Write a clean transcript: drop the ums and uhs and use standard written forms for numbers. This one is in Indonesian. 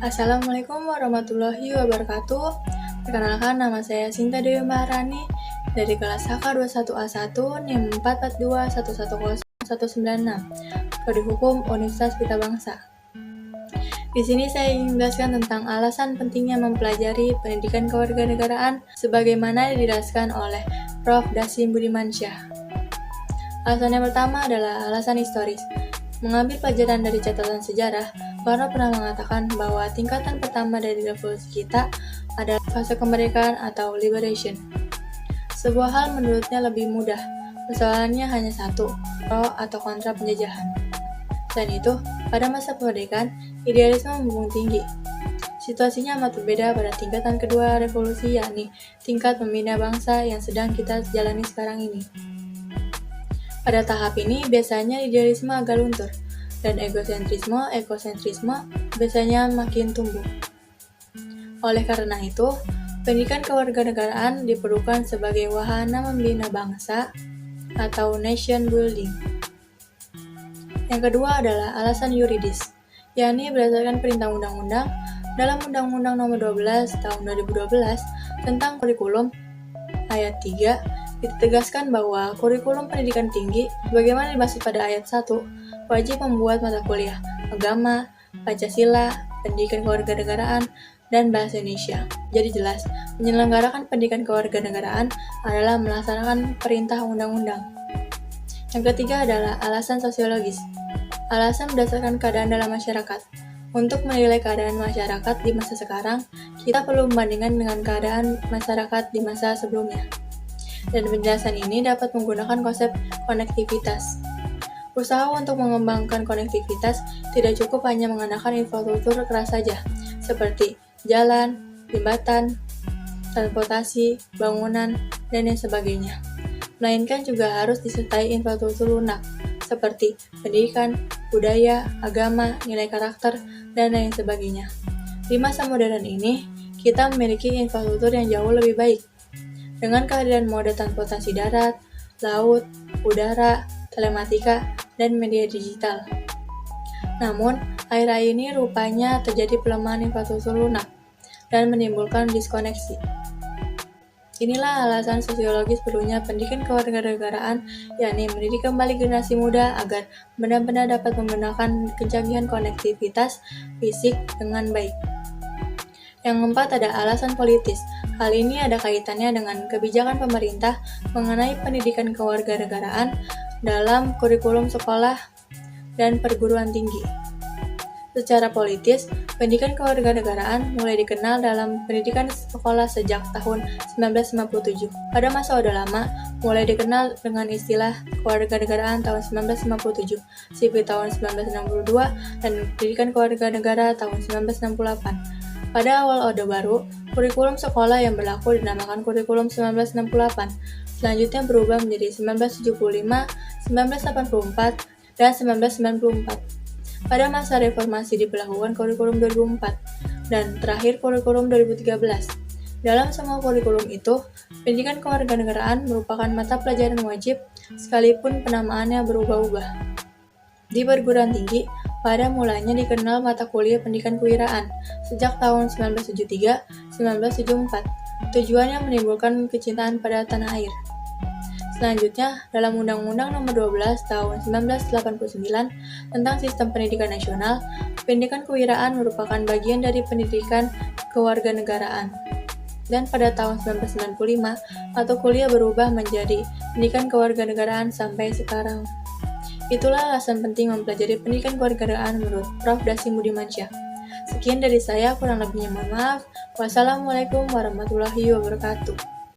Assalamualaikum warahmatullahi wabarakatuh. Perkenalkan, nama saya Sinta Dewi Maharani dari kelas HK21A1 NIM 442110196 Prodi Hukum Universitas Pelita Bangsa. Di sini saya ingin menjelaskan tentang alasan pentingnya mempelajari pendidikan kewarganegaraan sebagaimana dijelaskan oleh Prof. Dasim Budimansyah. Alasan yang pertama adalah alasan historis. Mengambil pelajaran dari catatan sejarah, Karno pernah mengatakan bahwa tingkatan pertama dari revolusi kita adalah fase kemerdekaan atau liberation. Sebuah hal menurutnya lebih mudah, persoalannya hanya satu, pro atau kontra penjajahan. Selain itu, pada masa kemerdekaan, idealisme membumbung tinggi. Situasinya amat berbeda pada tingkatan kedua revolusi, yakni tingkat membina bangsa yang sedang kita jalani sekarang ini. Pada tahap ini, biasanya idealisme agak luntur, dan ekosentrisme biasanya makin tumbuh. Oleh karena itu, pendidikan kewarganegaraan diperlukan sebagai wahana membina bangsa atau nation building. Yang kedua adalah alasan yuridis, yakni berdasarkan perintah undang-undang dalam Undang-Undang Nomor 12 Tahun 2012 tentang kurikulum ayat 3 ditegaskan bahwa kurikulum pendidikan tinggi, sebagaimana dimaksud pada ayat 1, wajib membuat mata kuliah agama, Pancasila, pendidikan kewarganegaraan, dan bahasa Indonesia. Jadi jelas, menyelenggarakan pendidikan kewarganegaraan adalah melaksanakan perintah undang-undang. Yang ketiga adalah alasan sosiologis. Alasan berdasarkan keadaan dalam masyarakat. Untuk menilai keadaan masyarakat di masa sekarang, kita perlu membandingkan dengan keadaan masyarakat di masa sebelumnya. Dan penjelasan ini dapat menggunakan konsep konektivitas. Usaha untuk mengembangkan konektivitas tidak cukup hanya mengenakan infrastruktur keras saja, seperti jalan, jembatan, transportasi, bangunan, dan lain sebagainya. Melainkan juga harus disertai infrastruktur lunak, seperti pendidikan, budaya, agama, nilai karakter, dan lain sebagainya. Di masa modern ini, kita memiliki infrastruktur yang jauh lebih baik. Dengan kehadiran moda transportasi darat, laut, udara, telematika, dan media digital. Namun, akhir-akhir ini rupanya terjadi pelemahan infrastruktur lunak dan menimbulkan diskoneksi. Inilah alasan sosiologis perlunya pendidikan kewarganegaraan, yakni mendidik kembali generasi muda agar benar-benar dapat menggunakan kecanggihan konektivitas fisik dengan baik. Yang keempat ada alasan politis. Hal ini ada kaitannya dengan kebijakan pemerintah mengenai pendidikan kewarganegaraan dalam kurikulum sekolah dan perguruan tinggi. Secara politis, pendidikan kewarganegaraan mulai dikenal dalam pendidikan sekolah sejak tahun 1957. Pada masa Orde Lama, mulai dikenal dengan istilah kewarganegaraan tahun 1957, sipil tahun 1962, dan pendidikan kewarganegara tahun 1968. Pada awal Orde Baru, kurikulum sekolah yang berlaku dinamakan kurikulum 1968, selanjutnya berubah menjadi 1975, 1984, dan 1994. Pada masa reformasi diberlakukan kurikulum 2004, dan terakhir kurikulum 2013. Dalam semua kurikulum itu, pendidikan kewarganegaraan merupakan mata pelajaran wajib, sekalipun penamaannya berubah-ubah. Di perguruan tinggi, pada mulanya dikenal mata kuliah pendidikan kewirausahaan sejak tahun 1973-1974. Tujuannya menimbulkan kecintaan pada tanah air. Selanjutnya, dalam Undang-Undang Nomor 12 Tahun 1989 tentang Sistem Pendidikan Nasional, pendidikan kewirausahaan merupakan bagian dari pendidikan kewarganegaraan. Dan pada tahun 1995, mata kuliah berubah menjadi pendidikan kewarganegaraan sampai sekarang. Itulah alasan penting mempelajari pendidikan kewarganegaraan menurut Prof. Dasim Budimansyah. Sekian dari saya, kurang lebihnya mohon maaf. Wassalamualaikum warahmatullahi wabarakatuh.